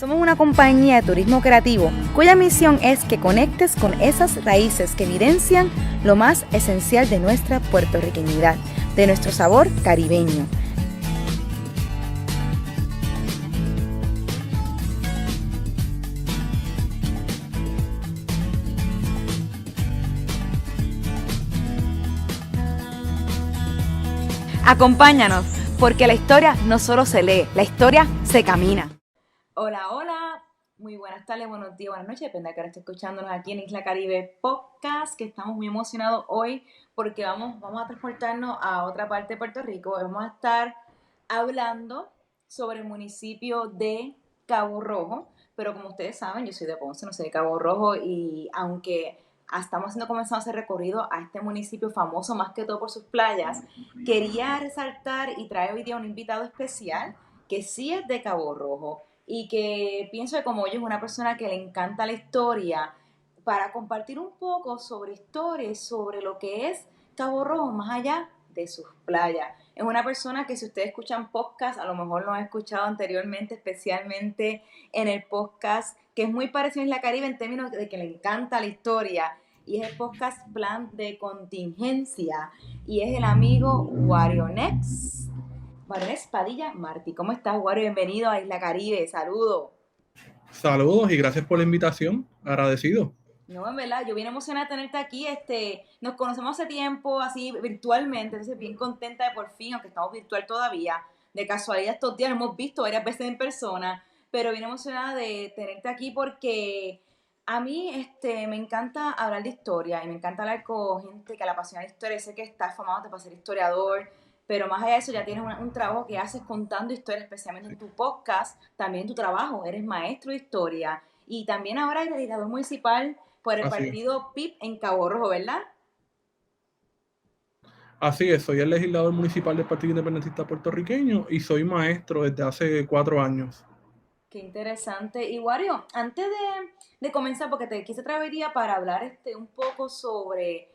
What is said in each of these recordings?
Somos una compañía de turismo creativo cuya misión es que conectes con esas raíces que evidencian lo más esencial de nuestra puertorriqueñidad, de nuestro sabor caribeño. Acompáñanos, porque la historia no solo se lee, la historia se camina. Hola, muy buenas tardes, buenos días, buenas noches, depende de que ahora esté escuchándonos aquí en Isla Caribe Podcast, que estamos muy emocionados hoy porque vamos a transportarnos a otra parte de Puerto Rico. Vamos a estar hablando sobre el municipio de Cabo Rojo, pero como ustedes saben, yo soy de Ponce, no soy de Cabo Rojo, y aunque estamos comenzando a hacer recorrido a este municipio famoso más que todo por sus playas, quería resaltar y traer hoy día un invitado especial que sí es de Cabo Rojo y que pienso que como yo es una persona que le encanta la historia, para compartir un poco sobre historia y sobre lo que es Cabo Rojo más allá de sus playas. Es una persona que si ustedes escuchan podcast, a lo mejor lo han escuchado anteriormente, especialmente en el podcast que es muy parecido a Isla Caribe en términos de que le encanta la historia, y es el podcast Plan de Contingencia, y es el amigo Warionex Padilla Martí. ¿Cómo estás, Wario? Bienvenido a Isla Caribe. Saludos. Saludos y gracias por la invitación. Agradecido. No, en verdad, yo bien emocionada de tenerte aquí. Nos conocemos hace tiempo, así virtualmente, entonces bien contenta de por fin, aunque estamos virtual todavía, de casualidad estos días nos hemos visto varias veces en persona, pero bien emocionada de tenerte aquí porque a mí me encanta hablar de historia y me encanta hablar con gente que le apasiona la historia. Sé que estás formado para ser historiador, pero más allá de eso ya tienes un trabajo que haces contando historia, especialmente en tu podcast, también tu trabajo, eres maestro de historia y también ahora eres legislador municipal por el Así es. partido PIP en Cabo Rojo, ¿verdad? Así es, soy el legislador municipal del Partido Independentista Puertorriqueño y soy maestro desde hace 4 años. Qué interesante. Y Wario, antes de comenzar, porque te quise traer hoy día para hablar un poco sobre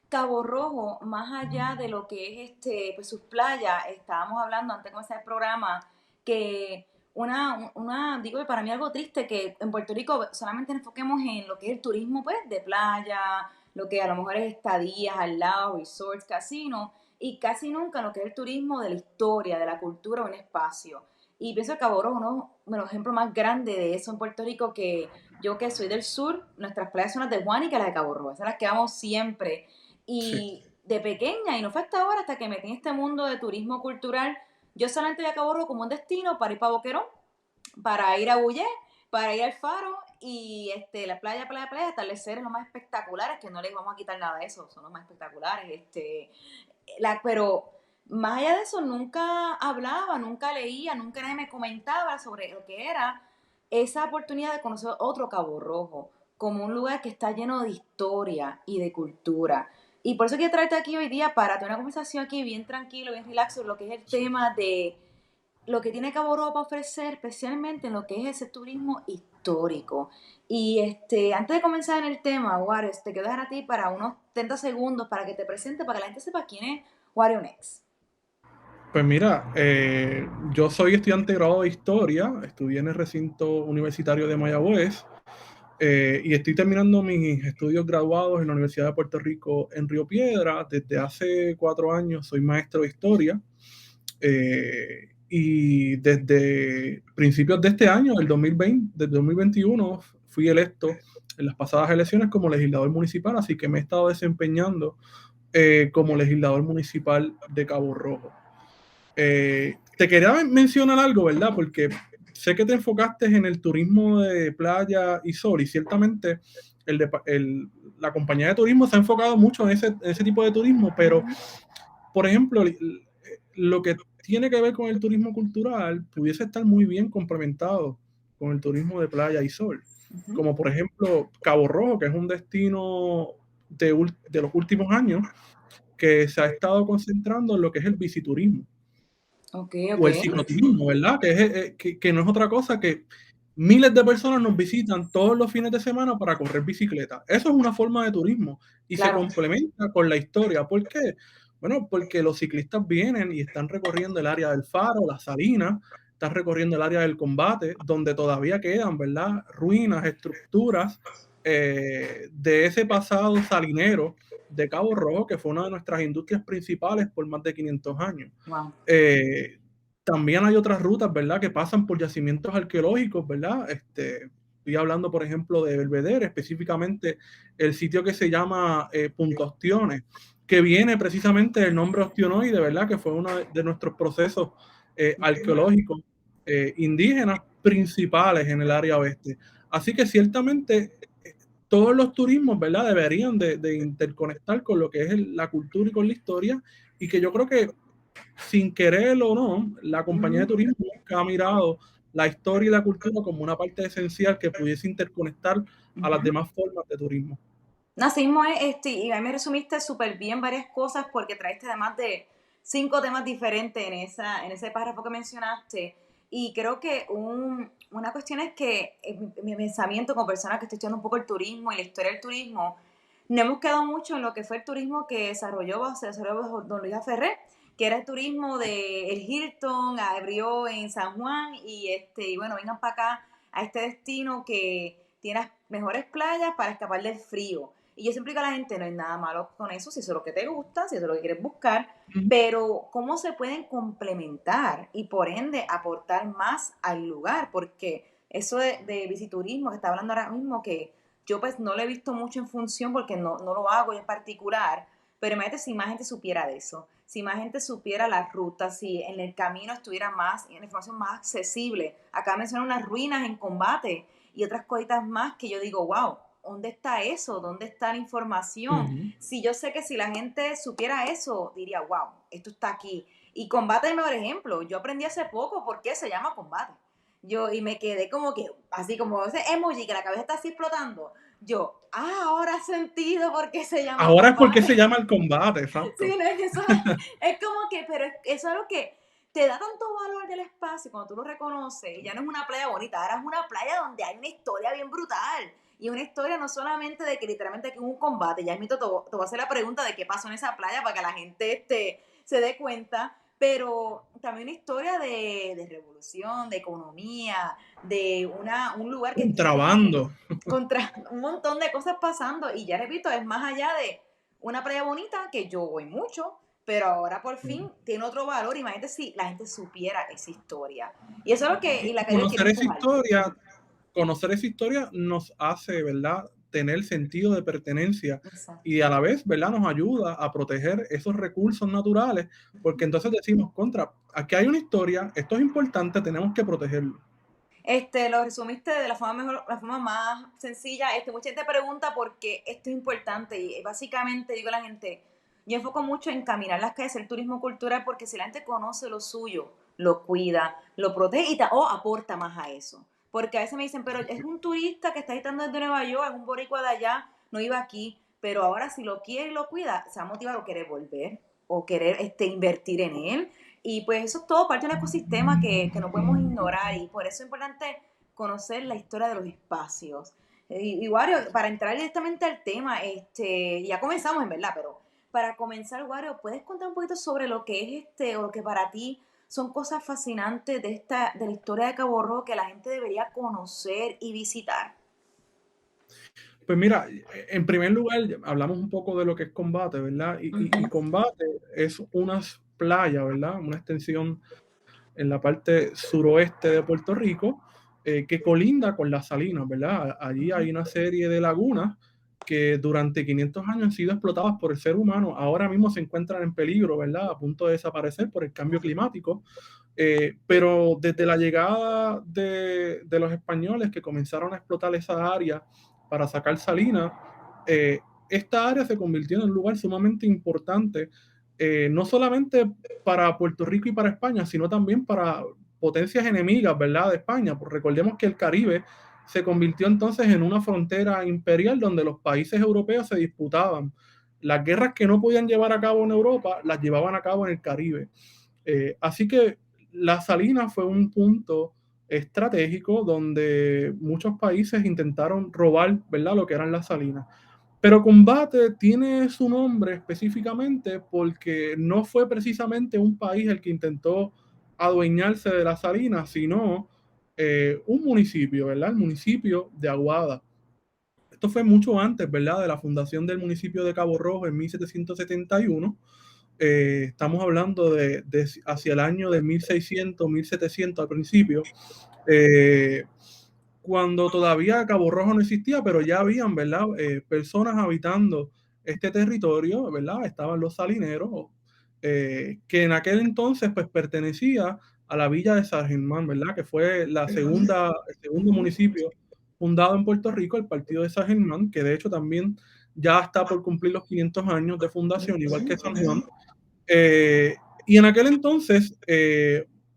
Cabo Rojo, más allá de lo que es pues sus playas, estábamos hablando antes de comenzar el programa, que digo que para mí algo triste que en Puerto Rico solamente nos enfoquemos en lo que es el turismo pues de playa, lo que a lo mejor es estadías al lado, resorts, casinos, y casi nunca en lo que es el turismo de la historia, de la cultura, un espacio. Y pienso que Cabo Rojo es uno de los ejemplos más grandes de eso en Puerto Rico, que yo que soy del sur, nuestras playas son las de Juanica y las de Cabo Rojo, esas son las que vamos siempre. Sí. Y de pequeña, y no fue hasta ahora, hasta que metí en este mundo de turismo cultural, yo solamente veía Cabo Rojo como un destino para ir para Boquerón, para ir a Bullé, para ir al Faro, y la playa, atardeceres los más espectaculares, que no les vamos a quitar nada de eso, son los más espectaculares, pero más allá de eso nunca hablaba, nunca leía, nunca nadie me comentaba sobre lo que era esa oportunidad de conocer otro Cabo Rojo, como un lugar que está lleno de historia y de cultura. Y por eso quiero traerte aquí hoy día para tener una conversación aquí bien tranquilo, bien relax sobre lo que es el tema de lo que tiene Cabo Rojo para ofrecer, especialmente en lo que es ese turismo histórico. Y antes de comenzar en el tema, Wario, te quiero dejar a ti para unos 30 segundos para que te presente, para que la gente sepa quién es Wario Next. Pues mira, yo soy estudiante graduado de Historia, estudié en el recinto universitario de Mayagüez y estoy terminando mis estudios graduados en la Universidad de Puerto Rico en Río Piedra. Desde hace 4 años soy maestro de Historia y desde principios de este año, del 2021, fui electo en las pasadas elecciones como legislador municipal, así que me he estado desempeñando como legislador municipal de Cabo Rojo. Te quería mencionar algo, ¿verdad? Porque sé que te enfocaste en el turismo de playa y sol, y ciertamente la compañía de turismo se ha enfocado mucho en ese tipo de turismo, pero, por ejemplo, lo que tiene que ver con el turismo cultural pudiese estar muy bien complementado con el turismo de playa y sol. Uh-huh. Como por ejemplo Cabo Rojo, que es un destino de los últimos años que se ha estado concentrando en lo que es el biciturismo. Okay, O el okay. cicloturismo, ¿verdad? Que no es otra cosa que miles de personas nos visitan todos los fines de semana para correr bicicleta. Eso es una forma de turismo y se Claro. complementa con la historia. ¿Por qué? Bueno, porque los ciclistas vienen y están recorriendo el área del Faro, las Salinas, estás recorriendo el área del Combate, donde todavía quedan, ¿verdad?, ruinas, estructuras de ese pasado salinero de Cabo Rojo, que fue una de nuestras industrias principales por más de 500 años. Wow. También hay otras rutas, ¿verdad?, que pasan por yacimientos arqueológicos, ¿verdad? Estoy hablando, por ejemplo, de Belvedere, específicamente el sitio que se llama Punta Ostiones, que viene precisamente del nombre ostionoide, ¿verdad?, que fue uno de nuestros procesos arqueológicos indígenas principales en el área oeste. Así que ciertamente todos los turismos, ¿verdad?, deberían de interconectar con lo que es la cultura y con la historia, y que yo creo que sin quererlo o no, la compañía de turismo nunca ha mirado la historia y la cultura como una parte esencial que pudiese interconectar a las demás formas de turismo. Así mismo es, y ahí me resumiste súper bien varias cosas porque traiste además de 5 temas diferentes en ese párrafo que mencionaste. Y creo que una cuestión es que mi pensamiento como persona que estoy estudiando un poco el turismo y la historia del turismo, no hemos quedado mucho en lo que fue el turismo que se desarrolló bajo Don Luis Ferré, que era el turismo de el Hilton, abrió en San Juan y bueno, vengan para acá a este destino que tiene las mejores playas para escapar del frío. Y yo siempre digo a la gente, no hay nada malo con eso, si eso es lo que te gusta, si eso es lo que quieres buscar, pero cómo se pueden complementar y por ende aportar más al lugar, porque eso de visiturismo que está hablando ahora mismo, que yo pues no lo he visto mucho en función porque no lo hago en particular, pero imagínate si más gente supiera de eso, si más gente supiera las rutas, si en el camino estuviera más, en la información más accesible. Acá mencionan unas ruinas en Combate y otras cositas más que yo digo, wow, ¿dónde está eso? ¿Dónde está la información? Si yo sé que si la gente supiera eso, diría, wow, esto está aquí. Y Combate es el mejor ejemplo. Yo aprendí hace poco por qué se llama Combate. Y me quedé como que, así como ese emoji que la cabeza está así explotando. Ahora he sentido por qué se llama Ahora es porque se Combate. llama el Combate, Sí, exacto. no, es como que, pero eso es lo que te da tanto valor del espacio cuando tú lo reconoces. Y ya no es una playa bonita, ahora es una playa donde hay una historia bien brutal. Y una historia no solamente de que literalmente aquí hubo un combate, ya es mito, te voy a hacer la pregunta de qué pasó en esa playa para que la gente se dé cuenta, pero también una historia de revolución, de economía, de un lugar que estuvo como que Contrabando. contra un montón de cosas pasando. Y ya repito, es más allá de una playa bonita que yo voy mucho, pero ahora por fin tiene otro valor. Imagínate si la gente supiera esa historia. Y eso es lo que y la Caribe quiere Conocer esa empujar. historia, conocer esa historia nos hace, ¿verdad?, tener sentido de pertenencia Exacto. y a la vez, ¿verdad?, nos ayuda a proteger esos recursos naturales, porque entonces decimos, contra, aquí hay una historia, esto es importante, tenemos que protegerlo. Lo resumiste de la forma mejor, la forma más sencilla. Mucha gente pregunta por qué esto es importante y básicamente digo a la gente, yo enfoco mucho en caminar las calles, el turismo cultural, porque si la gente conoce lo suyo, lo cuida, lo protege o aporta más a eso. Porque a veces me dicen, pero es un turista que está visitando desde Nueva York, es un boricua de allá, no iba aquí, pero ahora si lo quiere y lo cuida, se va a motivar o querer volver o querer invertir en él. Y pues eso es todo parte de un ecosistema que no podemos ignorar y por eso es importante conocer la historia de los espacios. Y Wario, para entrar directamente al tema, ya comenzamos en verdad, pero para comenzar, Wario, ¿puedes contar un poquito sobre lo que es o lo que para ti son cosas fascinantes de la historia de Cabo Rojo que la gente debería conocer y visitar? Pues mira, en primer lugar, hablamos un poco de lo que es Combate, ¿verdad? Y Ujú. Combate es unas playas, ¿verdad? Una extensión en la parte suroeste de Puerto Rico, que colinda con las salinas, ¿verdad? Allí hay una serie de lagunas que durante 500 años han sido explotadas por el ser humano. Ahora mismo se encuentran en peligro, ¿verdad? A punto de desaparecer por el cambio climático. Pero desde la llegada de los españoles que comenzaron a explotar esa área para sacar salinas, eh, esta área se convirtió en un lugar sumamente importante, no solamente para Puerto Rico y para España, sino también para potencias enemigas, ¿verdad?, de España. Pues recordemos que el Caribe se convirtió entonces en una frontera imperial donde los países europeos se disputaban. Las guerras que no podían llevar a cabo en Europa, las llevaban a cabo en el Caribe. Así que las Salinas fue un punto estratégico donde muchos países intentaron robar, ¿verdad?, lo que eran las Salinas. Pero Combate tiene su nombre específicamente porque no fue precisamente un país el que intentó adueñarse de las salinas, sino un municipio, ¿verdad? El municipio de Aguada. Esto fue mucho antes, ¿verdad?, de la fundación del municipio de Cabo Rojo en 1771. Estamos hablando de hacia el año de 1600, 1700 al principio, cuando todavía Cabo Rojo no existía, pero ya habían, ¿verdad?, personas habitando este territorio, ¿verdad? Estaban los salineros, que en aquel entonces pues pertenecía a la villa de San Germán, ¿verdad?, que fue el segundo municipio fundado en Puerto Rico, el partido de San Germán, que de hecho también ya está por cumplir los 500 años de fundación, igual que San Juan. Y en aquel entonces,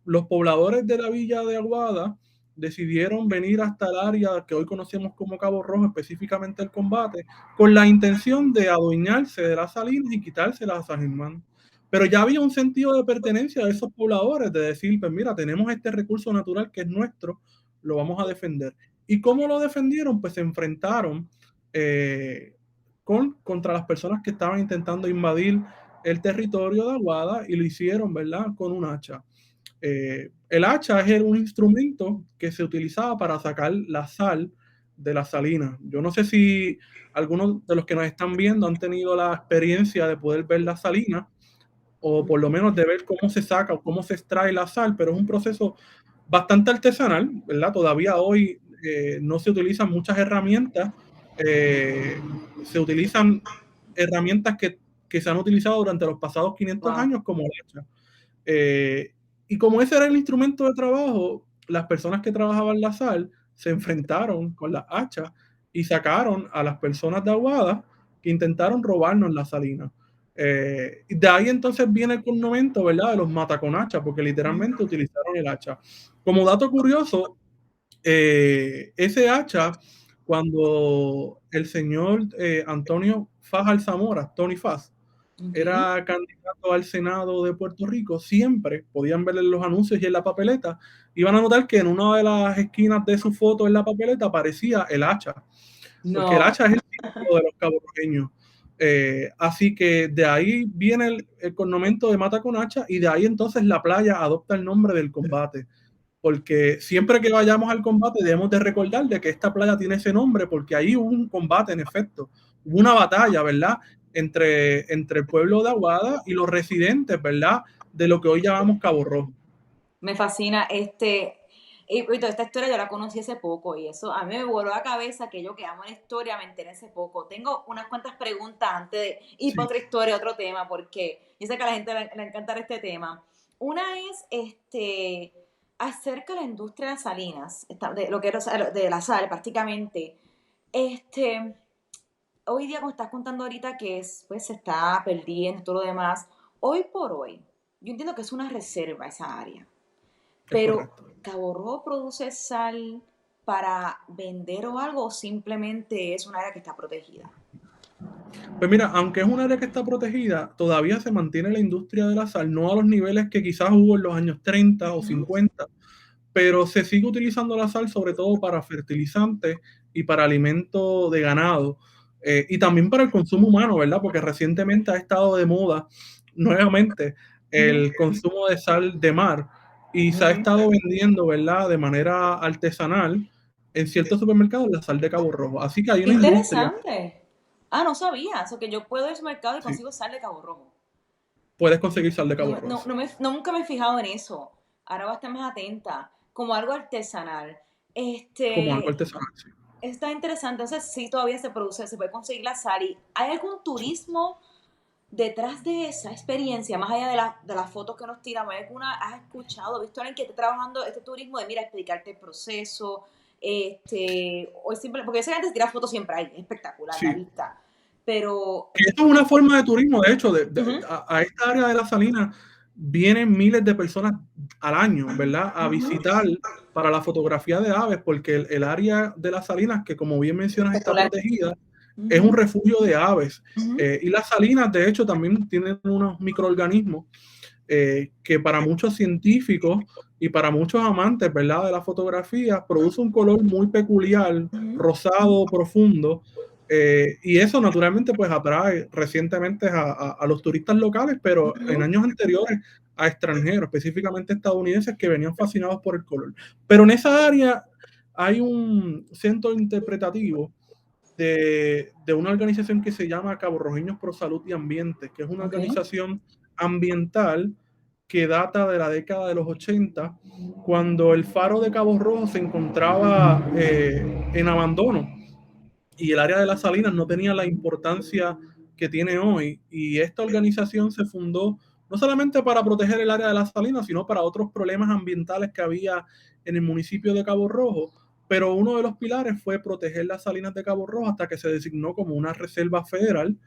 los pobladores de la villa de Aguada decidieron venir hasta el área que hoy conocemos como Cabo Rojo, específicamente el Combate, con la intención de adueñarse de las salinas y quitárselas a San Germán. Pero ya había un sentido de pertenencia de esos pobladores, de decir, pues mira, tenemos este recurso natural que es nuestro, lo vamos a defender. ¿Y cómo lo defendieron? Pues se enfrentaron contra las personas que estaban intentando invadir el territorio de Aguada, y lo hicieron, ¿verdad?, con un hacha. El hacha es un instrumento que se utilizaba para sacar la sal de las salinas. Yo no sé si algunos de los que nos están viendo han tenido la experiencia de poder ver la salina, o por lo menos de ver cómo se saca o cómo se extrae la sal, pero es un proceso bastante artesanal, ¿verdad? Todavía hoy no se utilizan muchas herramientas, se utilizan herramientas que se han utilizado durante los pasados 500 años, como el hacha. Y como ese era el instrumento de trabajo, las personas que trabajaban la sal se enfrentaron con las hachas y sacaron a las personas de Aguada que intentaron robarnos la salina. De ahí entonces viene el connomento, ¿verdad?, de los mataconachas, porque literalmente utilizaron el hacha. Como dato curioso, ese hacha, cuando el señor Antonio Faz Alzamora, Tony Faz, era candidato al Senado de Puerto Rico, siempre podían ver en los anuncios y en la papeleta, iban a notar que en una de las esquinas de su foto en la papeleta aparecía el hacha, porque el hacha es el símbolo de los caborrojeños. Así que de ahí viene el connomento de Mata con Hacha, y de ahí entonces la playa adopta el nombre del Combate, porque siempre que vayamos al Combate debemos de recordar de que esta playa tiene ese nombre porque ahí hubo un combate, en efecto, hubo una batalla, ¿verdad?, entre el pueblo de Aguada y los residentes, ¿verdad?, de lo que hoy llamamos Cabo Rojo. Me fascina y toda esta historia yo la conocí hace poco y eso a mí me voló la cabeza, que yo que amo la historia me enteré hace poco. Tengo unas cuantas preguntas antes de ir para otra historia, otro tema, porque yo sé que a la gente le encantará este tema. Una es acerca de la industria de las salinas, de lo que era de la sal prácticamente. Hoy día, como estás contando ahorita, que pues se está perdiendo y todo lo demás, hoy por hoy, yo entiendo que es una reserva esa área. Pero, ¿Cabo Rojo produce sal para vender o algo, o simplemente es un área que está protegida? Pues mira, aunque es un área que está protegida, todavía se mantiene la industria de la sal, no a los niveles que quizás hubo en los años 30 o 50, pero se sigue utilizando la sal sobre todo para fertilizantes y para alimento de ganado, y también para el consumo humano, ¿verdad? Porque recientemente ha estado de moda nuevamente el consumo de sal de mar, y se ha estado vendiendo, ¿verdad?, de manera artesanal en ciertos supermercados la sal de Cabo Rojo. Así que hay una industria. Interesante. Ah, no sabía. Eso que yo puedo ir al mercado y Sí, consigo sal de Cabo Rojo. puedes conseguir sal de Cabo No, Rojo. nunca me he fijado en eso. Ahora voy a estar más atenta. Como algo artesanal. Como algo artesanal, sí. Está interesante. Entonces, sí, todavía se produce, se puede conseguir la sal. ¿Y hay algún turismo detrás de esa experiencia, más allá de las fotos que nos tiramos? ¿Hay alguna, has escuchado, visto a alguien que esté trabajando este turismo de, mira, explicarte el proceso? O es simple, porque esa gente tira fotos siempre ahí, es espectacular Sí. la vista. Pero. Que esto es una forma de turismo, de hecho, a esta área de la Salina vienen miles de personas al año, ¿verdad?, a visitar para la fotografía de aves, porque el área de las Salinas, que como bien mencionas está protegida, es un refugio de aves. Y las salinas, de hecho, también tienen unos microorganismos que para muchos científicos y para muchos amantes, ¿verdad?, de la fotografía, produce un color muy peculiar, rosado profundo, y eso naturalmente pues atrae recientemente a los turistas locales, pero en años anteriores a extranjeros, específicamente estadounidenses, que venían fascinados por el color. Pero en esa área hay un centro interpretativo de una organización que se llama Cabo Rojeños Pro Salud y Ambiente, que es una organización ambiental que data de la década de los 80, cuando el faro de Cabo Rojo se encontraba en abandono y el área de las salinas no tenía la importancia que tiene hoy. Y esta organización se fundó no solamente para proteger el área de las salinas, sino para otros problemas ambientales que había en el municipio de Cabo Rojo. Pero uno de los pilares fue proteger las salinas de Cabo Rojo hasta que se designó como una reserva federal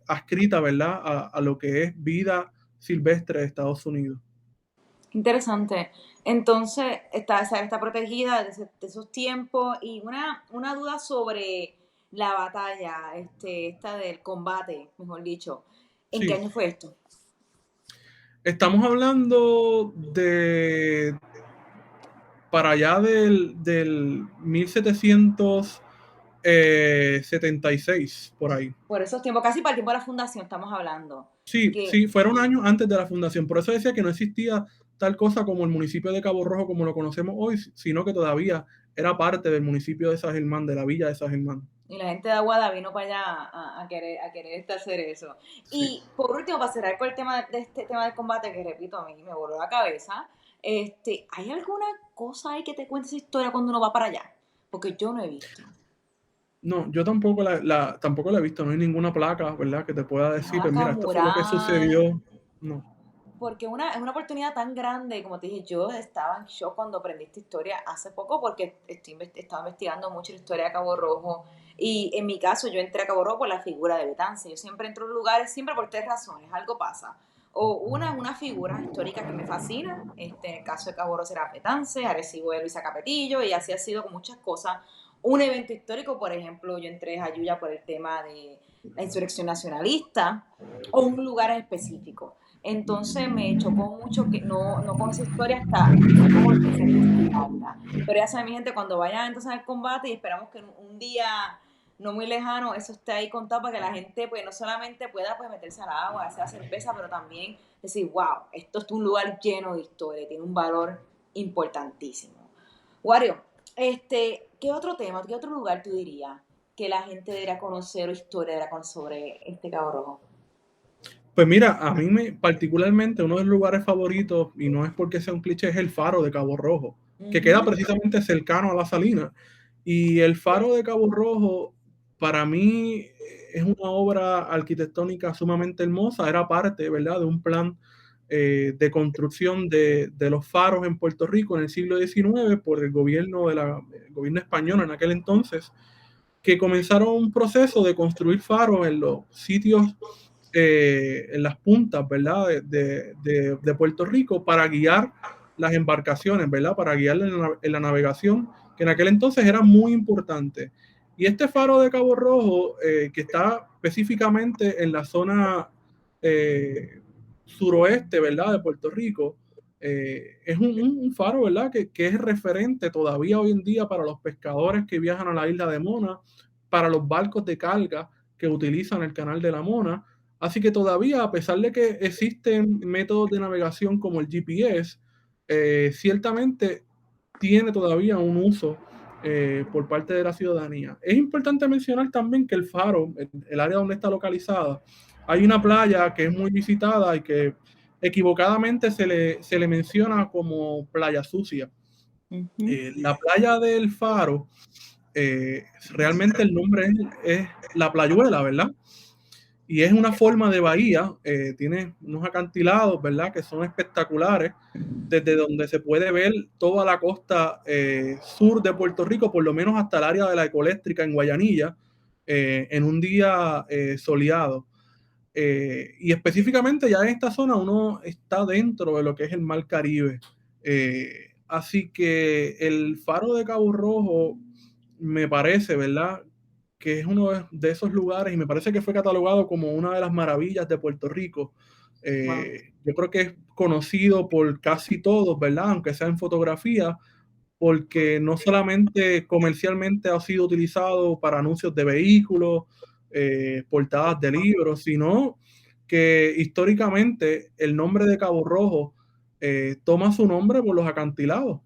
adscrita, ¿verdad?, a lo que es vida silvestre de Estados Unidos. Interesante. Entonces, está protegida de esos tiempos. Y una duda sobre la batalla, esta del combate, mejor dicho. ¿En qué Sí. año fue esto? Estamos hablando de para allá del 1776, por ahí. Por esos tiempos, casi para el tiempo de la fundación estamos hablando. Sí, sí, fueron años antes de la fundación. Por eso decía que no existía tal cosa como el municipio de Cabo Rojo como lo conocemos hoy, sino que todavía era parte del municipio de San Germán, de la villa de San Germán. Y la gente de Aguada vino para allá a querer hacer eso. Sí. Y por último, para cerrar con el tema de este tema del combate, que repito, a mí me voló la cabeza, ¿hay alguna cosa ahí que te cuente esa historia cuando uno va para allá? Porque yo no he visto. No, yo tampoco tampoco la he visto, no hay ninguna placa, ¿verdad?, que te pueda decir, pues mira, esto fue lo que sucedió. No. Porque es una oportunidad tan grande, como te dije, yo estaba en shock cuando aprendí esta historia hace poco porque estaba investigando mucho la historia de Cabo Rojo y en mi caso yo entré a Cabo Rojo por la figura de Betance. Yo siempre entro a lugares, siempre por tres razones, algo pasa. O una figura histórica que me fascina, en el caso de Cabo Rojo será Betance, Arecibo de Luisa Capetillo y así ha sido con muchas cosas. Un evento histórico, por ejemplo, yo entré a Jayuya por el tema de la insurrección nacionalista o un lugar en específico. Entonces me chocó mucho que no conocí historia hasta como empecé a investigarla. Pero ya saben, mi gente, cuando vayan entonces al combate y esperamos que un día no muy lejano eso esté ahí contado para que la gente pues no solamente pueda pues meterse al agua, hacer cerveza, pero también decir, wow, esto es un lugar lleno de historia, tiene un valor importantísimo. Wario, ¿qué otro tema, qué otro lugar tú dirías que la gente debería conocer o historia debería conocer sobre este Cabo Rojo? Pues mira, a mí particularmente uno de los lugares favoritos, y no es porque sea un cliché, es el faro de Cabo Rojo, que queda precisamente cercano a la salina. Y el faro de Cabo Rojo, para mí, es una obra arquitectónica sumamente hermosa, era parte, ¿verdad?, de un plan de construcción de los faros en Puerto Rico en el siglo XIX por el gobierno, el gobierno español en aquel entonces, que comenzaron un proceso de construir faros en los sitios en las puntas, ¿verdad?, de Puerto Rico para guiar las embarcaciones, ¿verdad?, para guiar en la navegación, que en aquel entonces era muy importante. Y este faro de Cabo Rojo, que está específicamente en la zona suroeste, ¿verdad?, de Puerto Rico, es un faro, ¿verdad?, que es referente todavía hoy en día para los pescadores que viajan a la isla de Mona, para los barcos de carga que utilizan el canal de la Mona. Así que todavía, a pesar de que existen métodos de navegación como el GPS, ciertamente tiene todavía un uso por parte de la ciudadanía. Es importante mencionar también que el faro, el área donde está localizada, hay una playa que es muy visitada y que equivocadamente se le menciona como playa sucia. La playa del faro, realmente el nombre es La Playuela, ¿verdad? Y es una forma de bahía, tiene unos acantilados, ¿verdad?, que son espectaculares, desde donde se puede ver toda la costa sur de Puerto Rico, por lo menos hasta el área de la Ecoeléctrica en Guayanilla, en un día soleado. Y específicamente ya en esta zona uno está dentro de lo que es el Mar Caribe. Así que el faro de Cabo Rojo me parece, ¿verdad?, que es uno de esos lugares y me parece que fue catalogado como una de las maravillas de Puerto Rico. Yo creo que es conocido por casi todos, ¿verdad?, aunque sea en fotografía, porque no solamente comercialmente ha sido utilizado para anuncios de vehículos, portadas de libros, sino que históricamente el nombre de Cabo Rojo toma su nombre por los acantilados,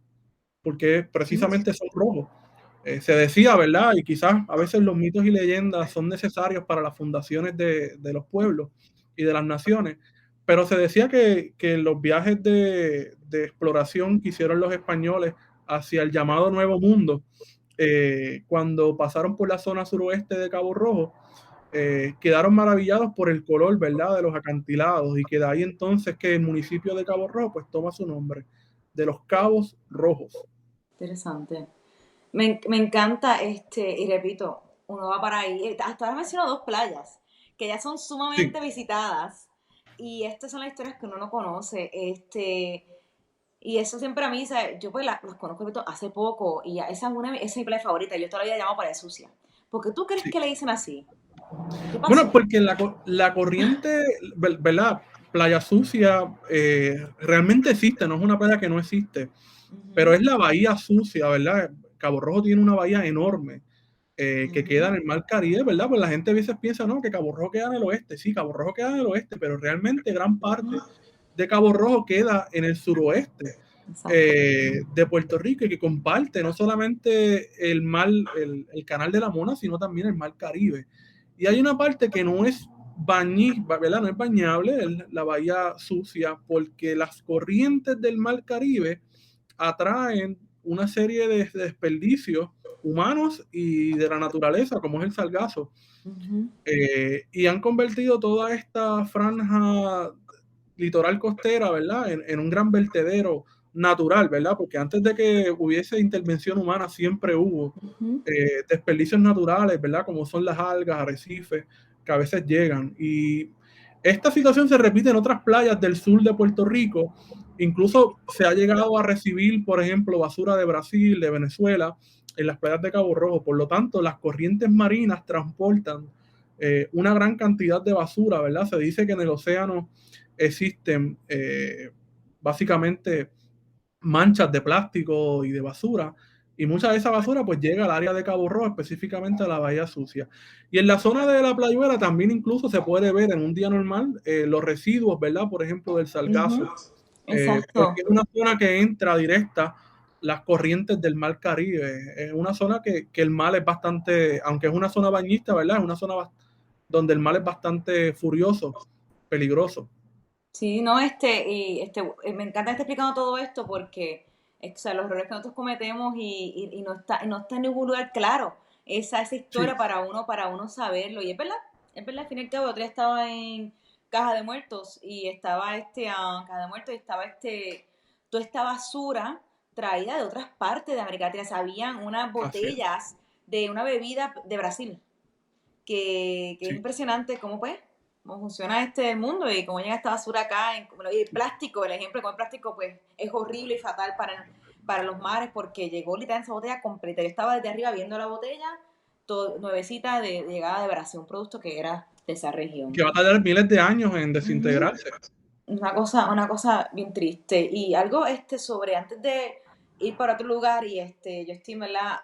porque precisamente son rojos. Se decía, ¿verdad? Y quizás a veces los mitos y leyendas son necesarios para las fundaciones de los pueblos y de las naciones, pero se decía que los viajes de exploración que hicieron los españoles hacia el llamado Nuevo Mundo, cuando pasaron por la zona suroeste de Cabo Rojo, quedaron maravillados por el color, ¿verdad?, de los acantilados, y que de ahí entonces que el municipio de Cabo Rojo pues toma su nombre, de los Cabos Rojos. Interesante. Me encanta, y repito, uno va para ahí. Hasta ahora menciono dos playas que ya son Sí. sumamente visitadas y estas son las historias que uno no conoce. Y eso siempre a mí, ¿sabes? Yo pues los conozco repito, hace poco y esa es mi playa favorita. Yo todavía la llamo playa sucia. ¿Por qué tú crees Sí. que le dicen así? ¿Qué Bueno, pasó? porque la corriente, ¿verdad? Playa Sucia realmente existe, no es una playa que no existe, pero Ujú, es la bahía sucia, ¿verdad? Cabo Rojo tiene una bahía enorme que queda ujú, en el Mar Caribe, ¿verdad? Pues la gente a veces piensa, no, que Cabo Rojo queda en el oeste. Sí, Cabo Rojo queda en el oeste, pero realmente gran ujú. parte de Cabo Rojo queda en el suroeste Exacto. de Puerto Rico, y que comparte no solamente el mar, el canal de la Mona, sino también el Mar Caribe. Y hay una parte que no es ¿verdad? No es bañable, es la bahía sucia, porque las corrientes del Mar Caribe atraen una serie de desperdicios humanos y de la naturaleza, como es el sargazo, Ujú, y han convertido toda esta franja litoral costera, ¿verdad? En un gran vertedero natural, ¿verdad? Porque antes de que hubiese intervención humana siempre hubo ujú. desperdicios naturales, ¿verdad? Como son las algas, arrecifes, que a veces llegan. Y esta situación se repite en otras playas del sur de Puerto Rico. Incluso se ha llegado a recibir, por ejemplo, basura de Brasil, de Venezuela, en las playas de Cabo Rojo. Por lo tanto, las corrientes marinas transportan una gran cantidad de basura, ¿verdad? Se dice que en el océano existen básicamente manchas de plástico y de basura, y mucha de esa basura pues llega al área de Cabo Rojo, específicamente a la Bahía Sucia. Y en la zona de la Playuela también incluso se puede ver en un día normal los residuos, ¿verdad? Por ejemplo, del Ujú, sargazo, exacto. porque es una zona que entra directa las corrientes del Mar Caribe. Es una zona que el mar es bastante, aunque es una zona bañista, ¿verdad? Es una zona donde el mar es bastante furioso, peligroso. Sí, no, me encanta estar explicando todo esto porque, o sea, los errores que nosotros cometemos y no está en ningún lugar claro esa Sí, historia para uno saberlo. Y es verdad, al fin y al cabo, el otro día estaba en Caja de Muertos y estaba Caja de Muertos y estaba toda esta basura traída de otras partes de América Latina. O sea, habían unas así es. botellas de una bebida de Brasil que es Sí, impresionante cómo funciona este mundo y cómo llega esta basura acá. Y el plástico, el ejemplo de cómo el plástico pues, es horrible y fatal para los mares porque llegó literalmente esa botella completa. Yo estaba desde arriba viendo la botella, todo, nuevecita de llegada de Brasil, un producto que era de esa región. que va a tardar miles de años en Ujú. desintegrarse. Una cosa bien triste. Y algo antes de ir para otro lugar, yo estoy, ¿verdad?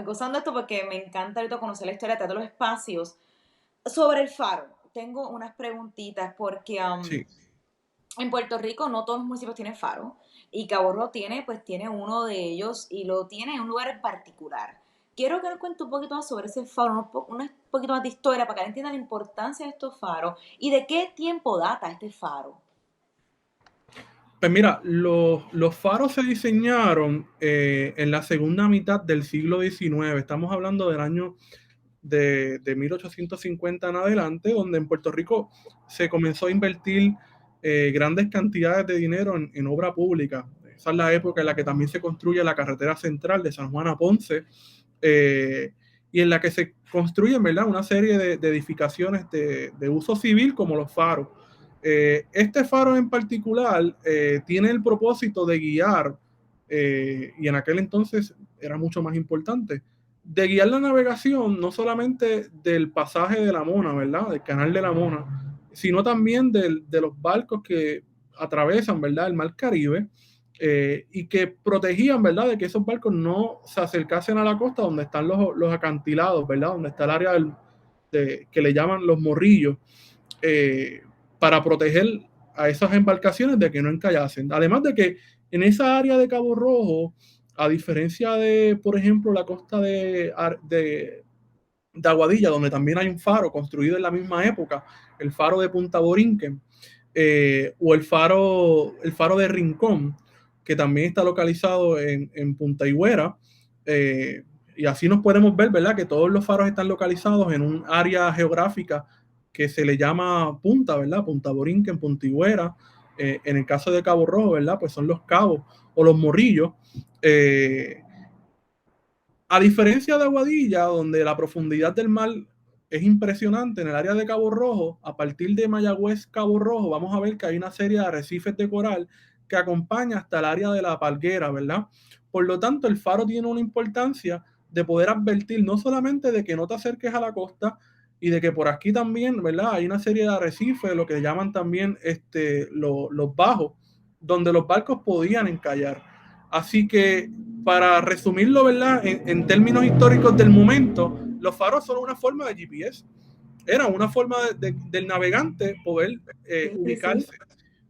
Gozando esto porque me encanta ahorita conocer la historia de todos los espacios. Sobre el faro, tengo unas preguntitas porque Sí. en Puerto Rico no todos los municipios tienen faro y Cabo Rojo pues tiene uno de ellos y lo tiene en un lugar en particular. Quiero que nos cuente un poquito más sobre ese faro, un poquito más de historia para que entienda la importancia de estos faros y de qué tiempo data este faro. Pues mira, los faros se diseñaron en la segunda mitad del siglo XIX. Estamos hablando del año de 1850 en adelante, donde en Puerto Rico se comenzó a invertir grandes cantidades de dinero en obra pública. Esa es la época en la que también se construye la carretera central de San Juan a Ponce, y en la que se construyen, ¿verdad?, una serie de edificaciones de uso civil como los faros. Este faro en particular tiene el propósito de guiar, y en aquel entonces era mucho más importante, de guiar la navegación no solamente del pasaje de la Mona, ¿verdad?, del canal de la Mona, sino también de los barcos que atravesan, ¿verdad?, el Mar Caribe, y que protegían, ¿verdad?, de que esos barcos no se acercasen a la costa donde están los acantilados, ¿verdad?, donde está el área que le llaman los morrillos. para proteger a esas embarcaciones de que no encallasen. Además de que en esa área de Cabo Rojo, a diferencia de, por ejemplo, la costa de Aguadilla, donde también hay un faro construido en la misma época, el faro de Punta Borinquen, o el faro de Rincón, que también está localizado en Punta Higuera, y así nos podemos ver, ¿verdad? Que todos los faros están localizados en un área geográfica que se le llama Punta, ¿verdad? Punta Borinquen, Punta Higuera. En el caso de Cabo Rojo, ¿verdad? Pues son los cabos o los morrillos. A diferencia de Aguadilla, donde la profundidad del mar es impresionante, en el área de Cabo Rojo, a partir de Mayagüez, Cabo Rojo, vamos a ver que hay una serie de arrecifes de coral que acompaña hasta el área de la Palguera, ¿verdad? Por lo tanto, el faro tiene una importancia de poder advertir no solamente de que no te acerques a la costa y de que por aquí también, ¿verdad? Hay una serie de arrecifes, lo que llaman también los bajos, donde los barcos podían encallar. Así que, para resumirlo, ¿verdad? En términos históricos del momento, los faros son una forma de GPS. Era una forma del navegante poder ubicarse. Sí.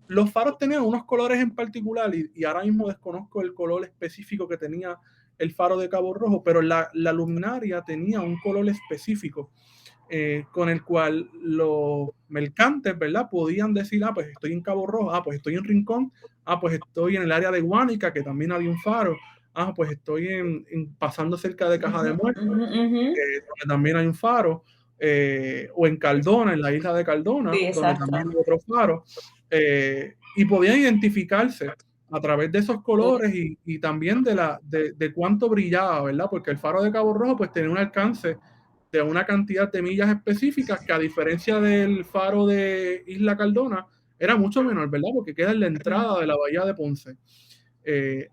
Los faros tenían unos colores en particular y ahora mismo desconozco el color específico que tenía el faro de Cabo Rojo, pero la luminaria tenía un color específico con el cual los mercantes, ¿verdad? Podían decir, pues estoy en Cabo Rojo, pues estoy en Rincón, pues estoy en el área de Guánica, que también había un faro, pues estoy pasando cerca de Caja de Muertos, donde también hay un faro, o en Cardona, en la isla de Cardona, sí, donde también hay otro faro, y podían identificarse a través de esos colores y también de cuánto brillaba, ¿verdad? Porque el faro de Cabo Rojo pues tenía un alcance de una cantidad de millas específicas que, a diferencia del faro de Isla Cardona, era mucho menor, ¿verdad? Porque queda en la entrada de la bahía de Ponce.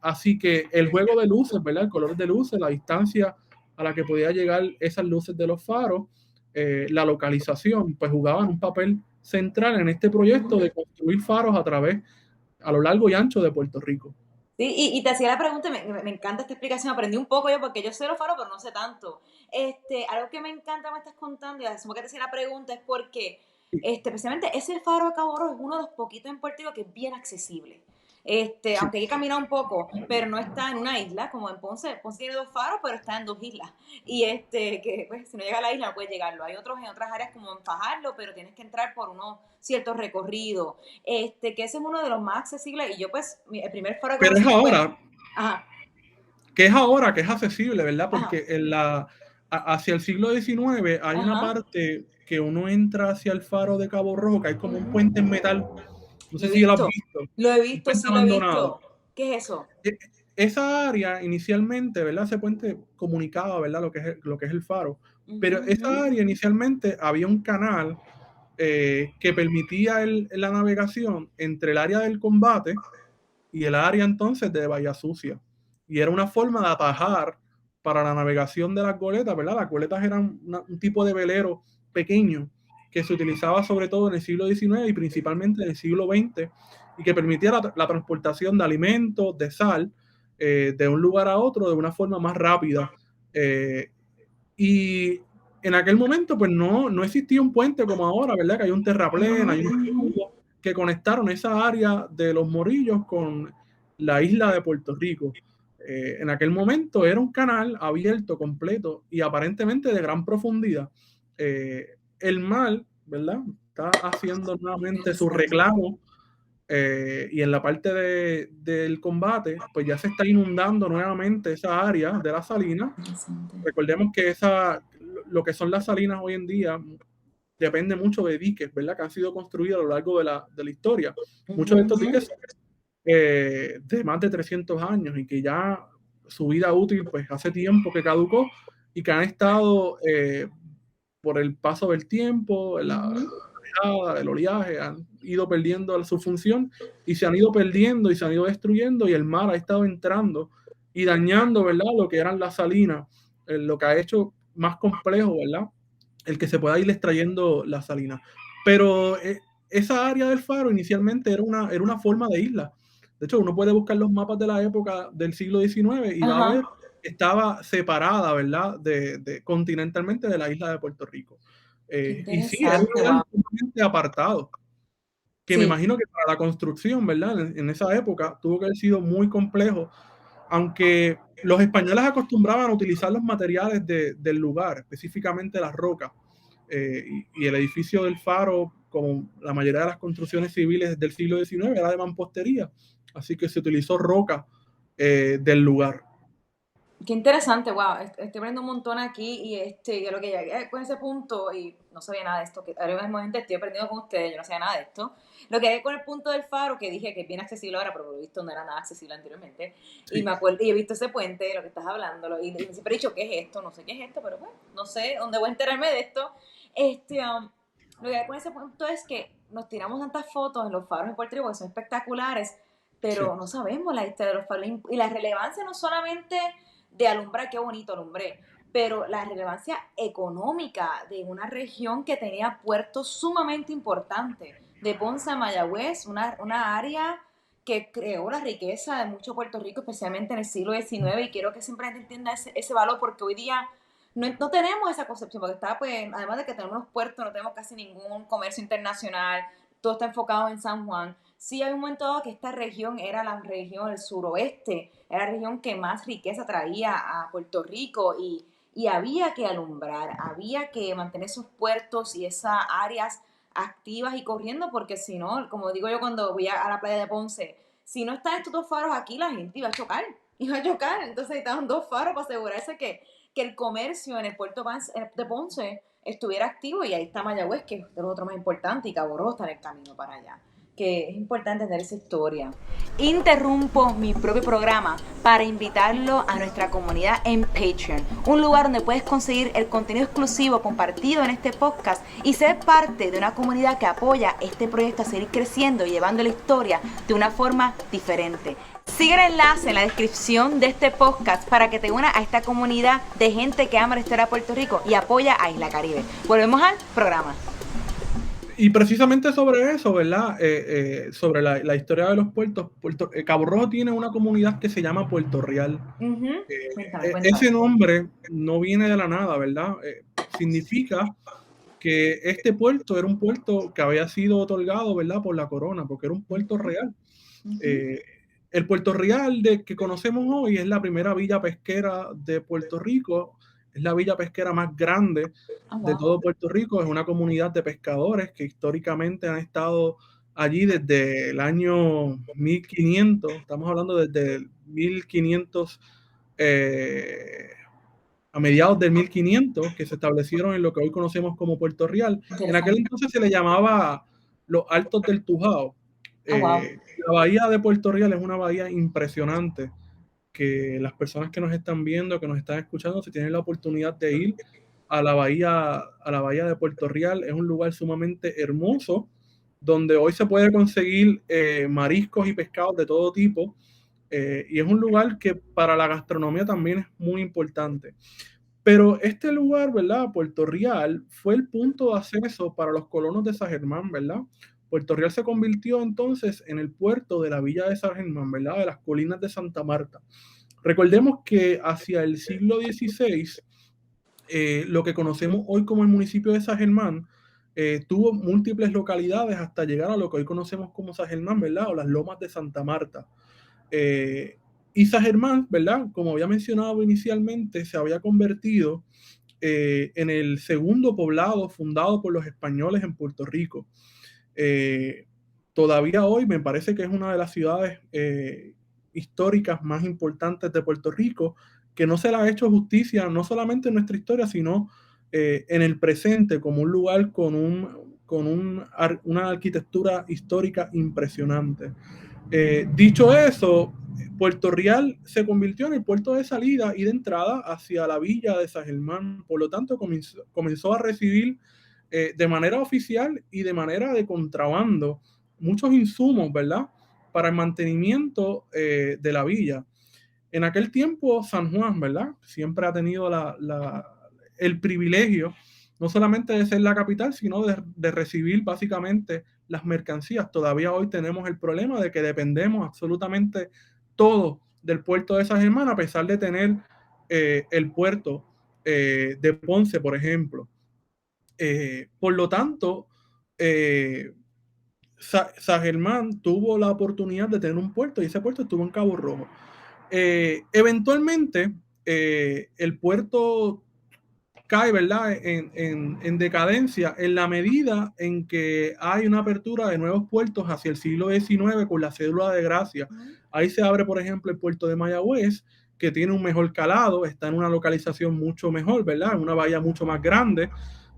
Así que el juego de luces, ¿verdad? El color de luces, la distancia a la que podía llegar esas luces de los faros, la localización, pues jugaban un papel central en este proyecto de construir faros a lo largo y ancho de Puerto Rico. Sí, y te hacía la pregunta, me encanta esta explicación, aprendí un poco yo porque yo sé los faros, pero no sé tanto. Algo que me encanta me estás contando, y asumo que te hacía la pregunta, es porque precisamente ese faro de Cabo Rojo es uno de los poquitos en Puerto Rico que es bien accesible. Aunque hay que caminar un poco, pero no está en una isla, como en Ponce. Ponce tiene 2 faros, pero está en 2 islas. Y que pues, si no llega a la isla no puedes llegarlo. Hay otros en otras áreas como en Fajardo, pero tienes que entrar por unos ciertos recorridos. Que ese es uno de los más accesibles. Y yo pues, el primer faro que pero es ahora, ajá. que es ahora, que es accesible, ¿verdad? Porque hacia el siglo XIX hay una parte que uno entra hacia el faro de Cabo Rojo, que hay como un puente en metal. No sé si lo has visto. Lo he visto, sí, lo he visto. ¿Qué es eso? Esa área inicialmente, ¿verdad? Ese puente comunicaba, ¿verdad? Lo que es el faro. Pero esa área inicialmente había un canal que permitía la navegación entre el área del combate y el área entonces de Bahía Sucia. Y era una forma de atajar para la navegación de las goletas, ¿verdad? Las goletas eran un tipo de velero pequeño que se utilizaba sobre todo en el siglo XIX y principalmente en el siglo XX, y que permitía la transportación de alimentos, de sal, de un lugar a otro de una forma más rápida. Y en aquel momento pues no existía un puente como ahora, ¿verdad? Que hay un terraplén, hay unos tubos que conectaron esa área de los Morillos con la isla de Puerto Rico. En aquel momento era un canal abierto, completo y aparentemente de gran profundidad. El mar, ¿verdad? Está haciendo nuevamente su reclamo, y en la parte del combate, pues ya se está inundando nuevamente esa área de la salina. Recordemos que lo que son las salinas hoy en día depende mucho de diques, ¿verdad? Que han sido construidos a lo largo de la historia. Muchos de estos diques son de más de 300 años y que ya su vida útil pues hace tiempo que caducó y que han estado por el paso del tiempo, el oleaje, han ido perdiendo su función y se han ido perdiendo y se han ido destruyendo, y el mar ha estado entrando y dañando, ¿verdad? Lo que eran las salinas, lo que ha hecho más complejo, ¿verdad? El que se pueda ir extrayendo la salina. Pero esa área del faro inicialmente era una forma de isla. De hecho, uno puede buscar los mapas de la época del siglo XIX y va a ver que estaba separada, ¿verdad? Continentalmente de la isla de Puerto Rico. Qué Y sí, era un interesante, lugar wow. sumamente apartado, que me Sí, imagino que para la construcción, ¿verdad? En esa época tuvo que haber sido muy complejo, aunque los españoles acostumbraban a utilizar los materiales del lugar, específicamente las rocas, y el edificio del faro, como la mayoría de las construcciones civiles del siglo XIX, era de mampostería, así que se utilizó roca del lugar. qué interesante, wow. Estoy viendo un montón aquí y yo lo que llegué con ese punto y no sabía nada de esto, que ahora mismo gente estoy aprendiendo con ustedes, yo no sabía nada de esto. Lo que llegué con el punto del faro, que dije que es bien accesible ahora, pero por lo visto no era nada accesible anteriormente. Y me Sí, acuerdo, y he visto ese puente, de lo que estás hablando, y siempre he dicho, ¿qué es esto? No sé qué es esto, pero bueno, no sé dónde voy a enterarme de esto. Lo que llegué con ese punto es que nos tiramos tantas fotos en los faros en Puerto Rico, que son espectaculares, sí, pero no sabemos la historia de los faros y la relevancia no solamente de alumbrar, qué bonito alumbré, pero la relevancia económica de una región que tenía puertos sumamente importantes, de Ponce a Mayagüez, una área que creó la riqueza de mucho Puerto Rico, especialmente en el siglo XIX, y quiero que siempre la gente entienda ese valor, porque hoy día no tenemos esa concepción, porque está, pues, además de que tenemos los puertos, no tenemos casi ningún comercio internacional, todo está enfocado en San Juan. Sí hay un momento dado que esta región era la región del suroeste, era la región que más riqueza traía a Puerto Rico y había que alumbrar, había que mantener esos puertos y esas áreas activas y corriendo, porque si no, como digo yo cuando voy a la playa de Ponce, si no están estos dos faros aquí, la gente iba a chocar, entonces necesitaban dos faros para asegurarse que el comercio en el puerto de Ponce estuviera activo y ahí está Mayagüez, que es lo otro más importante, y Cabo Rojo está en el camino para allá, que es importante entender esa historia. Interrumpo mi propio programa para invitarlo a nuestra comunidad en Patreon, un lugar donde puedes conseguir el contenido exclusivo compartido en este podcast y ser parte de una comunidad que apoya este proyecto a seguir creciendo y llevando la historia de una forma diferente. Sigue el enlace en la descripción de este podcast para que te unas a esta comunidad de gente que ama la historia de Puerto Rico y apoya a Isla Caribe. Volvemos al programa. y precisamente sobre eso, ¿verdad? Sobre la historia de los puertos, Cabo Rojo tiene una comunidad que se llama Puerto Real. Cuéntame, cuéntame. Ese nombre no viene de la nada, ¿verdad? Significa que este puerto era un puerto que había sido otorgado, ¿verdad? Por la corona, porque era un puerto real. Eh, el Puerto Real que conocemos hoy es la primera villa pesquera de Puerto Rico, es la villa pesquera más grande Oh, de wow. todo Puerto Rico, es una comunidad de pescadores que históricamente han estado allí desde el año 1500, estamos hablando desde el 1500, a mediados del 1500, que se establecieron en lo que hoy conocemos como Puerto Real. En aquel Interesante. entonces se le llamaba los Altos del Tujao. Oh, wow. La bahía de Puerto Real es una bahía impresionante que las personas que nos están viendo, que nos están escuchando, si tienen la oportunidad de ir a la bahía de Puerto Real, es un lugar sumamente hermoso, donde hoy se puede conseguir mariscos y pescados de todo tipo, y es un lugar que para la gastronomía también es muy importante. Pero este lugar, ¿verdad? Puerto Real fue el punto de acceso para los colonos de San Germán, ¿verdad? Puerto Real se convirtió entonces en el puerto de la villa de San Germán, ¿verdad? De las colinas de Santa Marta. Recordemos que hacia el siglo XVI, lo que conocemos hoy como el municipio de San Germán, tuvo múltiples localidades hasta llegar a lo que hoy conocemos como San Germán, ¿verdad? O las lomas de Santa Marta. Eh, y San Germán, ¿verdad? Como había mencionado inicialmente, se había convertido en el segundo poblado fundado por los españoles en Puerto Rico. Eh, Todavía hoy me parece que es una de las ciudades históricas más importantes de Puerto Rico, que no se le ha hecho justicia, no solamente en nuestra historia, sino en el presente, como un lugar una arquitectura histórica impresionante. Dicho eso, Puerto Real se convirtió en el puerto de salida y de entrada hacia la villa de San Germán. Por lo tanto, comenzó a recibir de manera oficial y de manera de contrabando muchos insumos, ¿verdad? Para el mantenimiento de la villa. En aquel tiempo, San Juan, ¿verdad? Siempre ha tenido el privilegio no solamente de ser la capital, sino de recibir básicamente las mercancías. Todavía hoy tenemos el problema de que dependemos absolutamente todo del puerto de San Germán, a pesar de tener el puerto de Ponce, por ejemplo. Por lo tanto, San Germán tuvo la oportunidad de tener un puerto y ese puerto estuvo en Cabo Rojo. Eventualmente, el puerto cae, ¿verdad?, en decadencia en la medida en que hay una apertura de nuevos puertos hacia el siglo XIX con la cédula de gracia. Ahí se abre, por ejemplo, el puerto de Mayagüez, que tiene un mejor calado, está en una localización mucho mejor, ¿verdad?, en una bahía mucho más grande,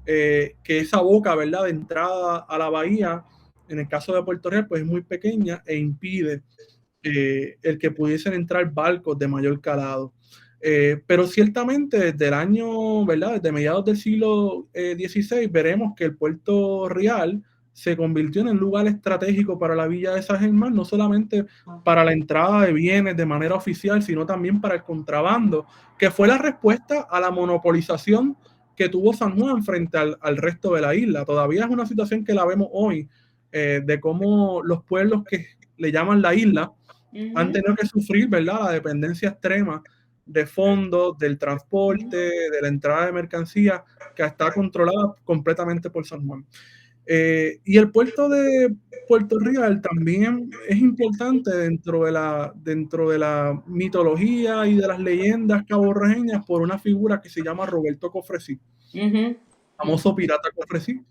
que esa boca, ¿verdad?, de entrada a la bahía, en el caso de Puerto Real, pues es muy pequeña e impide el que pudiesen entrar barcos de mayor calado. Pero ciertamente desde el año, ¿verdad?, desde mediados del siglo XVI, veremos que el Puerto Real se convirtió en un lugar estratégico para la villa de San Germán, no solamente para la entrada de bienes de manera oficial, sino también para el contrabando, que fue la respuesta a la monopolización que tuvo San Juan frente al resto de la isla. Todavía es una situación que la vemos hoy, de cómo los pueblos que le llaman la isla han tenido que sufrir, ¿verdad?, la dependencia extrema de fondos, del transporte, de la entrada de mercancías, que está controlada completamente por San Juan. Y el puerto de Puerto Real también es importante dentro de la mitología y de las leyendas caborrejeñas por una figura que se llama Roberto Cofresí, famoso pirata Cofresí,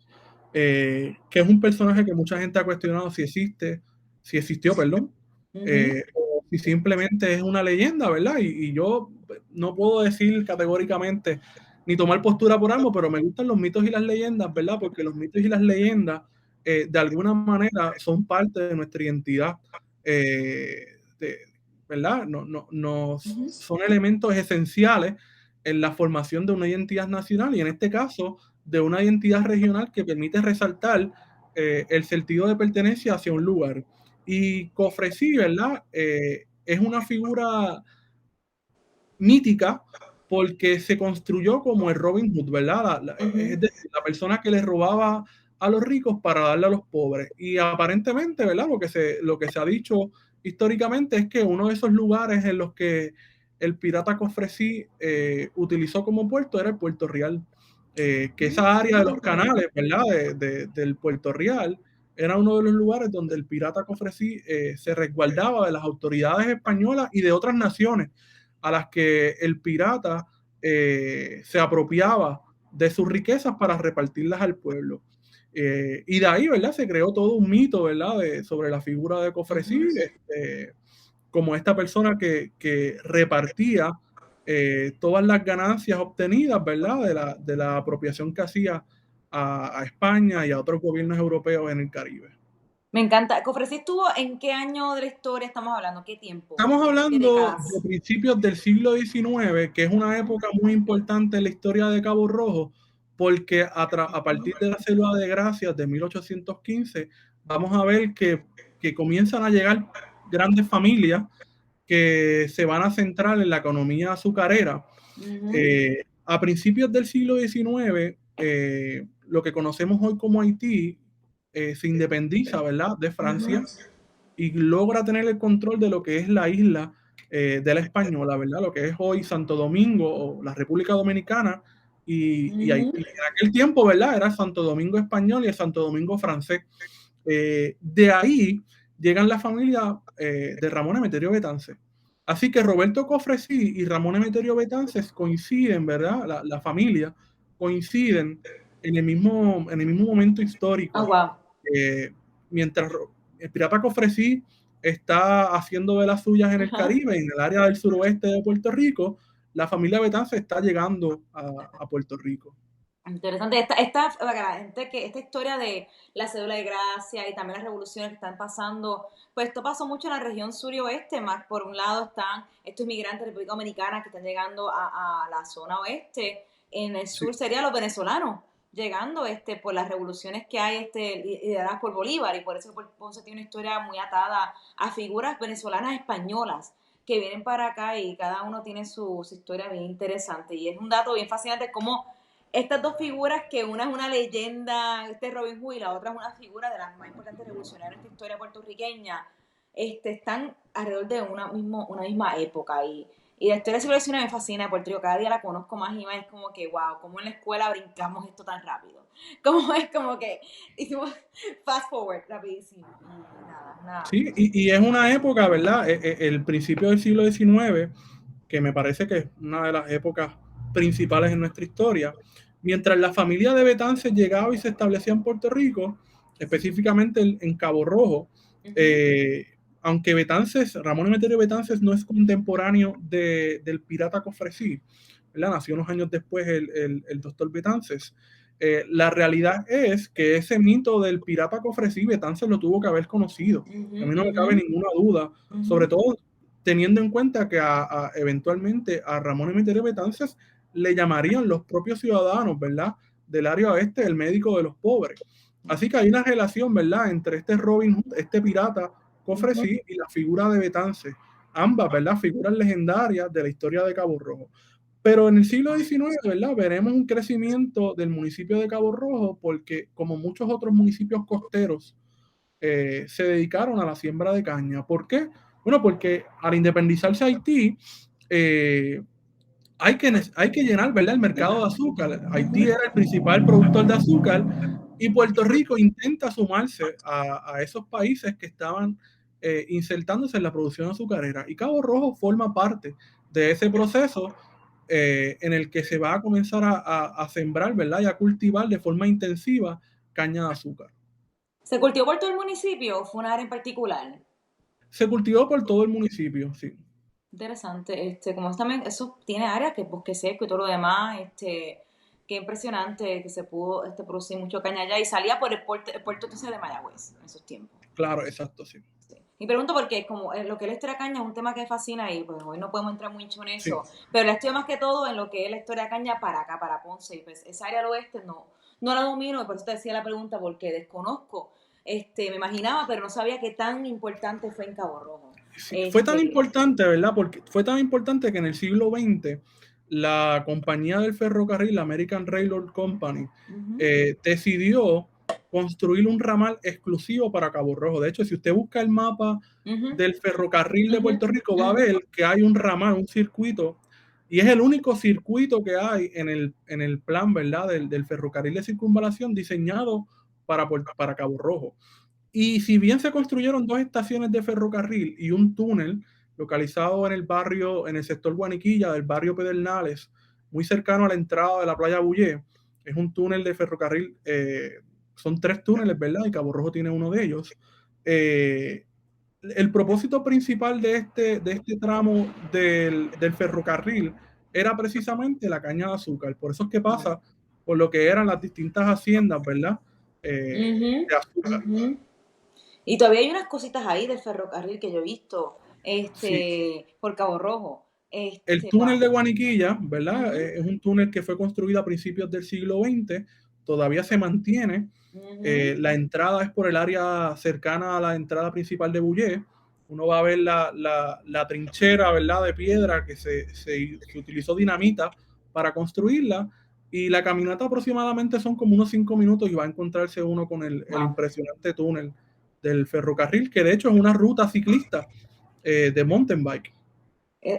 que es un personaje que mucha gente ha cuestionado si existió, perdón, o si simplemente es una leyenda, ¿verdad? Y yo no puedo decir categóricamente ni tomar postura por algo, pero me gustan los mitos y las leyendas, ¿verdad? Porque los mitos y las leyendas, de alguna manera, son parte de nuestra identidad, de, ¿verdad? Son elementos esenciales en la formación de una identidad nacional y en este caso de una identidad regional que permite resaltar el sentido de pertenencia hacia un lugar. Y Cofresí, ¿verdad? Es una figura mítica porque se construyó como el Robin Hood, ¿verdad? Es decir, la persona que le robaba a los ricos para darle a los pobres. Y aparentemente, ¿verdad? Lo que se ha dicho históricamente es que uno de esos lugares en los que el pirata Cofresí utilizó como puerto era el Puerto Real. Que esa área de los canales, ¿verdad? Del Puerto Real era uno de los lugares donde el pirata Cofresí se resguardaba de las autoridades españolas y de otras naciones a las que el pirata se apropiaba de sus riquezas para repartirlas al pueblo. Y de ahí, ¿verdad? Se creó todo un mito, ¿verdad? Sobre la figura de Cofresí, como esta persona que repartía todas las ganancias obtenidas, ¿verdad? De la apropiación que hacía a España y a otros gobiernos europeos en el Caribe. Me encanta. ¿Cofresí estuvo en qué año de la historia estamos hablando? ¿Qué tiempo? Estamos ¿Qué hablando décadas? de principios del siglo XIX, que es una época muy importante en la historia de Cabo Rojo, porque a partir de la célula de Gracias de 1815, vamos a ver que comienzan a llegar grandes familias que se van a centrar en la economía azucarera. A principios del siglo XIX, lo que conocemos hoy como Haití se independiza, ¿verdad?, de Francia y logra tener el control de lo que es la isla de la Española, ¿verdad? Lo que es hoy Santo Domingo o la República Dominicana y Haití. En aquel tiempo, ¿verdad? Era Santo Domingo español y Santo Domingo francés. De ahí llegan la familia de Ramón Emeterio Betances. Así que Roberto Cofresí y Ramón Emeterio Betances coinciden, ¿verdad? La familia coinciden en el mismo momento histórico. Wow. Mientras el pirata Cofresí está haciendo de las suyas en el Caribe, en el área del suroeste de Puerto Rico, la familia Betances está llegando a Puerto Rico. Interesante. Para la gente esta historia de la cédula de gracia y también las revoluciones que están pasando, pues esto pasó mucho en la región sur y oeste. Más por un lado están estos inmigrantes de República Dominicana que están llegando a la zona oeste. En el sur serían los venezolanos llegando por las revoluciones que hay lideradas por Bolívar, y por eso Ponce tiene una historia muy atada a figuras venezolanas españolas que vienen para acá y cada uno tiene su historia bien interesante. Y es un dato bien fascinante cómo estas dos figuras, que una es una leyenda, Robin Hood, y la otra es una figura de las más importantes revolucionarias de esta historia puertorriqueña, están alrededor de una misma época. Y la historia del siglo XIX me fascina, Puerto Rico, cada día la conozco más y más, es como que, wow, cómo en la escuela brincamos esto tan rápido. Como es como que hicimos fast forward rapidísimo. Y nada. Sí, y es una época, ¿verdad? El principio del siglo XIX, que me parece que es una de las épocas principales en nuestra historia. Mientras la familia de Betances llegaba y se establecía en Puerto Rico, específicamente en Cabo Rojo, Uh-huh. aunque Betances, Ramón Emeterio Betances no es contemporáneo del pirata Cofresí, ¿verdad? Nació unos años después el doctor Betances. La realidad es que ese mito del pirata Cofresí, Betances lo tuvo que haber conocido. A mí no me cabe ninguna duda, sobre todo teniendo en cuenta que eventualmente a Ramón Emeterio Betances le llamarían los propios ciudadanos, ¿verdad? Del área oeste, el médico de los pobres. Así que hay una relación, ¿verdad? Entre este Robin Hood, este pirata Cofresí y la figura de Betances. Ambas, ¿verdad? Figuras legendarias de la historia de Cabo Rojo. Pero en el siglo XIX, ¿verdad? Veremos un crecimiento del municipio de Cabo Rojo porque, como muchos otros municipios costeros, se dedicaron a la siembra de caña. ¿Por qué? Bueno, porque al independizarse Haití, hay que llenar, ¿verdad?, el mercado de azúcar. Haití era el principal productor de azúcar y Puerto Rico intenta sumarse a esos países que estaban insertándose en la producción azucarera. Y Cabo Rojo forma parte de ese proceso en el que se va a comenzar a sembrar, ¿verdad?, y a cultivar de forma intensiva caña de azúcar. ¿Se cultivó por todo el municipio o fue una área en particular? Se cultivó por todo el municipio, sí. Interesante, como también, eso tiene áreas que bosque seco y todo lo demás, qué impresionante que se pudo producir mucho caña allá y salía por el puerto entonces de Mayagüez en esos tiempos. Claro, exacto, sí. Sí. Y pregunto porque como lo que es la historia de caña es un tema que me fascina y pues hoy no podemos entrar mucho en Sí. eso, pero la estudio más que todo en lo que es la historia de caña para acá, para Ponce, y pues esa área del oeste no la domino y por eso te decía la pregunta porque desconozco, me imaginaba, pero no sabía qué tan importante fue en Cabo Rojo. Sí, fue tan importante, ¿verdad? Porque fue tan importante que en el siglo XX la compañía del ferrocarril, la American Railroad Company, decidió construir un ramal exclusivo para Cabo Rojo. De hecho, si usted busca el mapa del ferrocarril de Puerto Rico, va a ver que hay un ramal, un circuito, y es el único circuito que hay en el plan, ¿verdad?, del ferrocarril de circunvalación diseñado para Cabo Rojo. Y si bien se construyeron dos estaciones de ferrocarril y un túnel localizado en el barrio, en el sector Guaniquilla del barrio Pedernales, muy cercano a la entrada de la playa Bullé, es un túnel de ferrocarril, son 3 túneles, ¿verdad? Y Cabo Rojo tiene uno de ellos. El propósito principal de este tramo del ferrocarril era precisamente la caña de azúcar. Por eso es que pasa por lo que eran las distintas haciendas, ¿verdad? De azúcar. Y todavía hay unas cositas ahí del ferrocarril que yo he visto, Sí, por Cabo Rojo. el túnel Wow. de Guaniquilla, ¿verdad? Es un túnel que fue construido a principios del siglo XX, todavía se mantiene. La entrada es por el área cercana a la entrada principal de Bullé. Uno va a ver la trinchera, ¿verdad?, de piedra que se utilizó dinamita para construirla. Y la caminata aproximadamente son como unos 5 minutos y va a encontrarse uno con el Wow. impresionante túnel del ferrocarril, que de hecho es una ruta ciclista de mountain bike.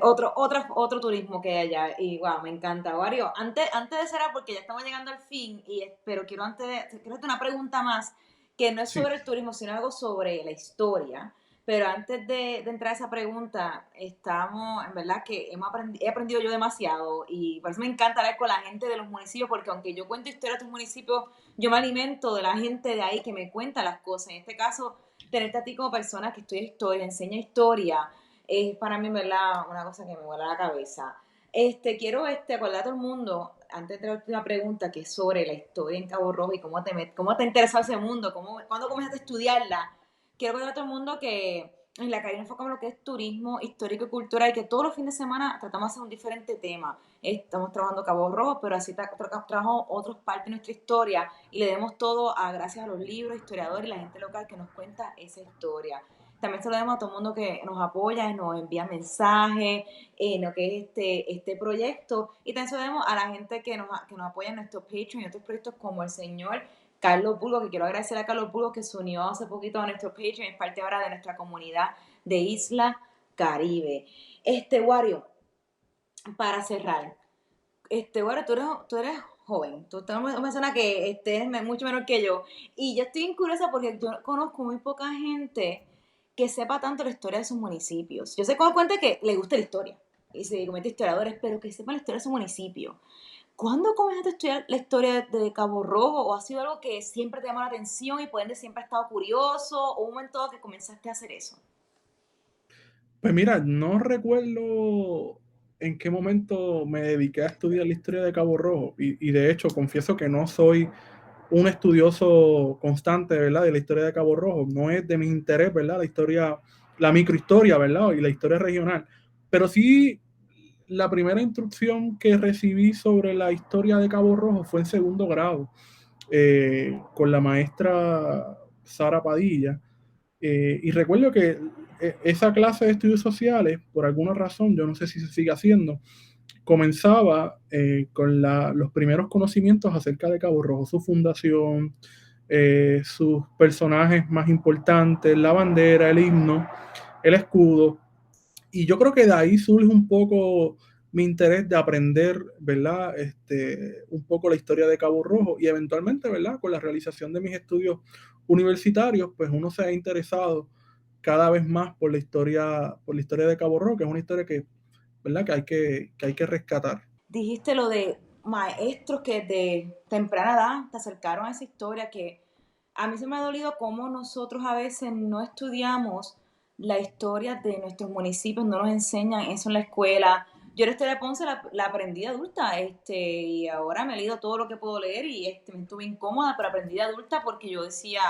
Otro turismo que hay allá. Y wow, me encanta. Wario, antes de cerrar, porque ya estamos llegando al fin, pero quiero quiero hacerte una pregunta más, que no es Sí. sobre el turismo, sino algo sobre la historia. Pero antes de entrar a esa pregunta, en verdad que he aprendido yo demasiado y por eso me encanta hablar con la gente de los municipios, porque aunque yo cuento historias de tus municipios, yo me alimento de la gente de ahí que me cuenta las cosas. En este caso, tenerte a ti como persona que estudia historia, enseña historia, es para mí, ¿verdad?, una cosa que me vuela la cabeza. Quiero acordar a todo el mundo, antes de la última pregunta, que es sobre la historia en Cabo Rojo y cómo te interesó ese mundo, cuándo comenzaste a estudiarla. Quiero acordar a todo el mundo que en la calle nos enfocamos en lo que es turismo histórico y cultural y que todos los fines de semana tratamos de hacer un diferente tema. Estamos trabajando Cabo Rojo, pero así trabajamos otras partes de nuestra historia y le demos todo gracias a los libros, historiadores y la gente local que nos cuenta esa historia. También se lo damos a todo el mundo que nos apoya y nos envía mensajes en lo que es este proyecto. Y también se lo damos a la gente que nos apoya en nuestro Patreon y otros proyectos como el señor Carlos Burgos, que quiero agradecer a Carlos Burgos que se unió hace poquito a nuestro Patreon, es parte ahora de nuestra comunidad de Isla Caribe. Wario, para cerrar, bueno, tú eres joven, tú eres una persona que es mucho menor que yo, y yo estoy bien curiosa porque yo conozco muy poca gente que sepa tanto la historia de sus municipios. Yo sé con cuenta que le gusta la historia, y se comete historiadores, pero que sepan la historia de su municipio. ¿Cuándo comenzaste a estudiar la historia de Cabo Rojo? ¿O ha sido algo que siempre te llamó la atención y por ende siempre has estado curioso? ¿O un momento dado que comenzaste a hacer eso? Pues mira, no recuerdo en qué momento me dediqué a estudiar la historia de Cabo Rojo y de hecho confieso que no soy un estudioso constante, ¿verdad? De la historia de Cabo Rojo. No es de mi interés, ¿verdad? La historia, la microhistoria, ¿verdad? Y la historia regional. Pero sí, la primera instrucción que recibí sobre la historia de Cabo Rojo fue en segundo grado, con la maestra Sara Padilla. Y recuerdo que esa clase de estudios sociales, por alguna razón, yo no sé si se sigue haciendo, comenzaba con los primeros conocimientos acerca de Cabo Rojo, su fundación, sus personajes más importantes, la bandera, el himno, el escudo. Y yo creo que de ahí surge un poco mi interés de aprender, ¿verdad? Un poco la historia de Cabo Rojo y eventualmente, ¿verdad? Con la realización de mis estudios universitarios, pues uno se ha interesado cada vez más por la historia de Cabo Rojo, que es una historia que, ¿verdad? Que hay que rescatar. Dijiste lo de maestros que de temprana edad te acercaron a esa historia que a mí se me ha dolido cómo nosotros a veces no estudiamos la historia de nuestros municipios, no nos enseñan eso en la escuela. Yo la historia de Ponce la aprendí de adulta, y ahora me he leído todo lo que puedo leer y me estuve incómoda, pero aprendí de adulta porque yo decía,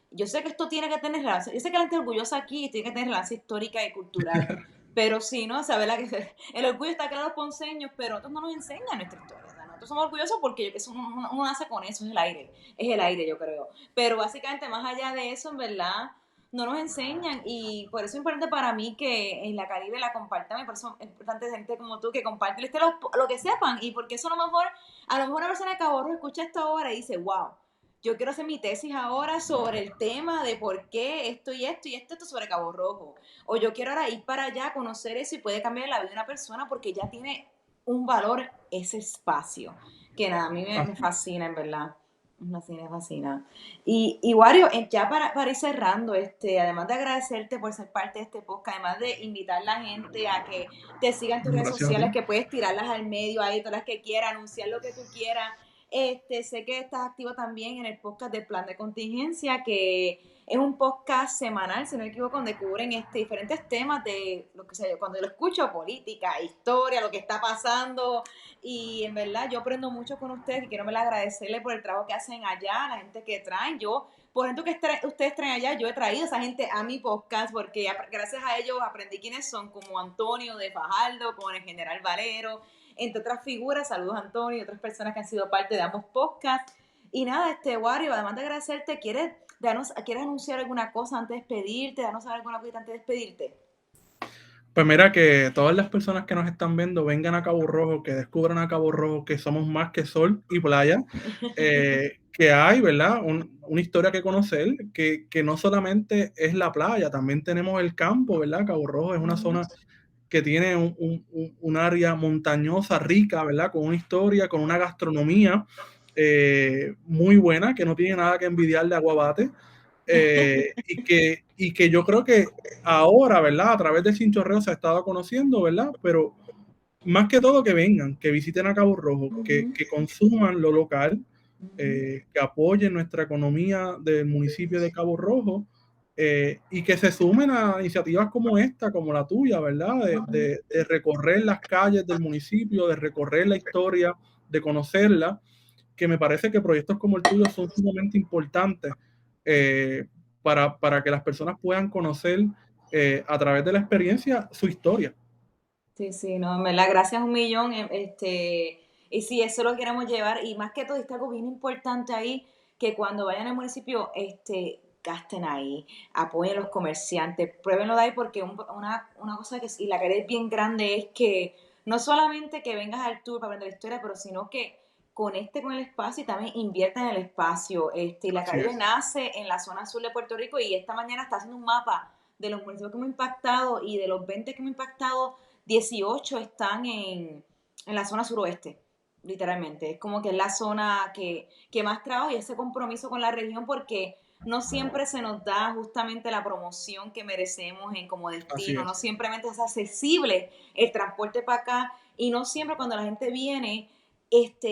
yo sé que esto tiene que tener relación, yo sé que la gente es orgullosa aquí y tiene que tener relación histórica y cultural, pero sí, ¿no? O sea, ¿verdad? Que el orgullo está claro los ponceños, pero otros no nos enseñan nuestra historia. O sea, nosotros somos orgullosos porque uno nace con eso, es el aire, yo creo. Pero básicamente, más allá de eso, en verdad, no nos enseñan y por eso es importante para mí que en la Caribe la compartan, por eso es importante gente como tú que comparte lo que sepan y porque eso a lo mejor una persona de Cabo Rojo escucha esto ahora y dice, wow, yo quiero hacer mi tesis ahora sobre el tema de por qué esto y esto y esto sobre Cabo Rojo. O yo quiero ahora ir para allá, conocer eso y puede cambiar la vida de una persona porque ya tiene un valor ese espacio. Que nada, a mí me Así. fascina, en verdad. Me fascina, me fascina. Y Wario, ya para ir cerrando, además de agradecerte por ser parte de este podcast, además de invitar a la gente a que te sigan en tus redes Gracias a sociales, ti. que puedes tirarlas al medio ahí, todas las que quieras, anunciar lo que tú quieras. Sé que estás activo también en el podcast del Plan de Contingencia, que es un podcast semanal, si no me equivoco, donde cubren diferentes temas de lo que sea yo. Cuando yo lo escucho, política, historia, lo que está pasando. Y en verdad, yo aprendo mucho con ustedes y quiero agradecerles por el trabajo que hacen allá, la gente que traen. Yo, por ejemplo, que ustedes traen allá, yo he traído a esa gente a mi podcast porque gracias a ellos aprendí quiénes son, como Antonio de Fajardo, como el General Valero, entre otras figuras. Saludos, Antonio, y otras personas que han sido parte de ambos podcasts. Y nada, Wario, además de agradecerte, ¿quieres anunciar alguna cosa antes de despedirte? Danos saber alguna cosa antes de despedirte. Pues mira, que todas las personas que nos están viendo vengan a Cabo Rojo, que descubran a Cabo Rojo que somos más que sol y playa, que hay, ¿verdad? Una historia que conocer, que no solamente es la playa, también tenemos el campo, ¿verdad? Cabo Rojo es una zona que tiene un área montañosa, rica, ¿verdad? Con una historia, con una gastronomía muy buena, que no tiene nada que envidiar de Aguabate. Y que yo creo que ahora, ¿verdad? A través del Chinchorreo se ha estado conociendo, ¿verdad? Pero más que todo que vengan, que visiten a Cabo Rojo, que consuman lo local, que apoyen nuestra economía del municipio de Cabo Rojo y que se sumen a iniciativas como esta, como la tuya, ¿verdad? De recorrer las calles del municipio, de recorrer la historia, de conocerla, que me parece que proyectos como el tuyo son sumamente importantes eh, para que las personas puedan conocer a través de la experiencia su historia. Sí, sí, no, en verdad, gracias un millón. Y sí, eso lo queremos llevar. Y más que todo, está algo bien importante ahí, que cuando vayan al municipio, gasten ahí, apoyen a los comerciantes, pruébenlo de ahí, porque una cosa que y la que es bien grande es que no solamente que vengas al tour para aprender la historia, pero sino que conecte con el espacio y también invierta en el espacio. Y la Así Caribe es. nace en la zona sur de Puerto Rico y esta mañana está haciendo un mapa de los municipios que hemos impactado y de los 20 que hemos impactado 18 están en la zona suroeste, literalmente. Es como que es la zona que más trabaja y ese compromiso con la región porque no siempre se nos da justamente la promoción que merecemos en como Así destino, no es. siempre es accesible el transporte para acá y no siempre cuando la gente viene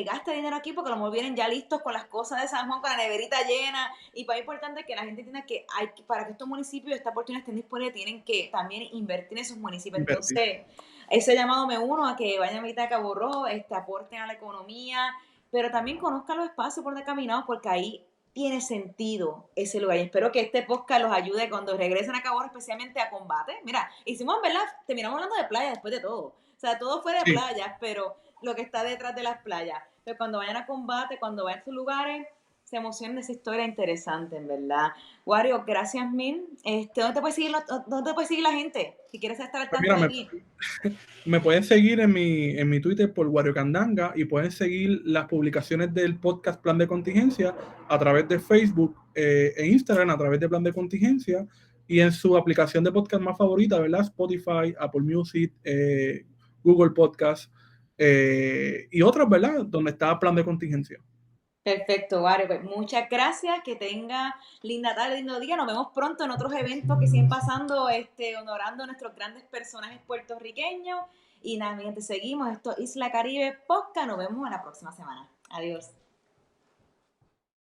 gasta dinero aquí porque a lo mejor vienen ya listos con las cosas de San Juan, con la neverita llena. Y para mí es importante que la gente entienda que para que estos municipios, esta oportunidad estén disponibles, tienen que también invertir en esos municipios. Invertir. Entonces, ese llamado me uno a que vayan a visitar Cabo Rojo, aporten a la economía, pero también conozcan los espacios por donde caminamos porque ahí tiene sentido ese lugar. Y espero que este podcast los ayude cuando regresen a Cabo Rojo, especialmente a Combate. Mira, hicimos, ¿verdad? Terminamos hablando de playa después de todo. O sea, todo fue de Sí. playa, pero lo que está detrás de las playas. Pero cuando vayan a Combate, cuando vayan a estos lugares, se emocionen de esa historia interesante, en verdad. Wario, gracias mil. ¿Dónde te puede seguir la gente? Si quieres estar al Pues tanto mira, de ti. me pueden seguir en mi Twitter por Wario Candanga y pueden seguir las publicaciones del podcast Plan de Contingencia a través de Facebook e Instagram a través de Plan de Contingencia y en su aplicación de podcast más favorita, ¿verdad? Spotify, Apple Music, Google Podcast y otras, ¿verdad? Donde está Plan de Contingencia. Perfecto, Wario. Pues muchas gracias. Que tenga linda tarde, lindo día. Nos vemos pronto en otros eventos que siguen pasando, honorando a nuestros grandes personajes puertorriqueños. Y nada, mi gente, seguimos. Esto es Isla Caribe Podcast. Nos vemos en la próxima semana. Adiós.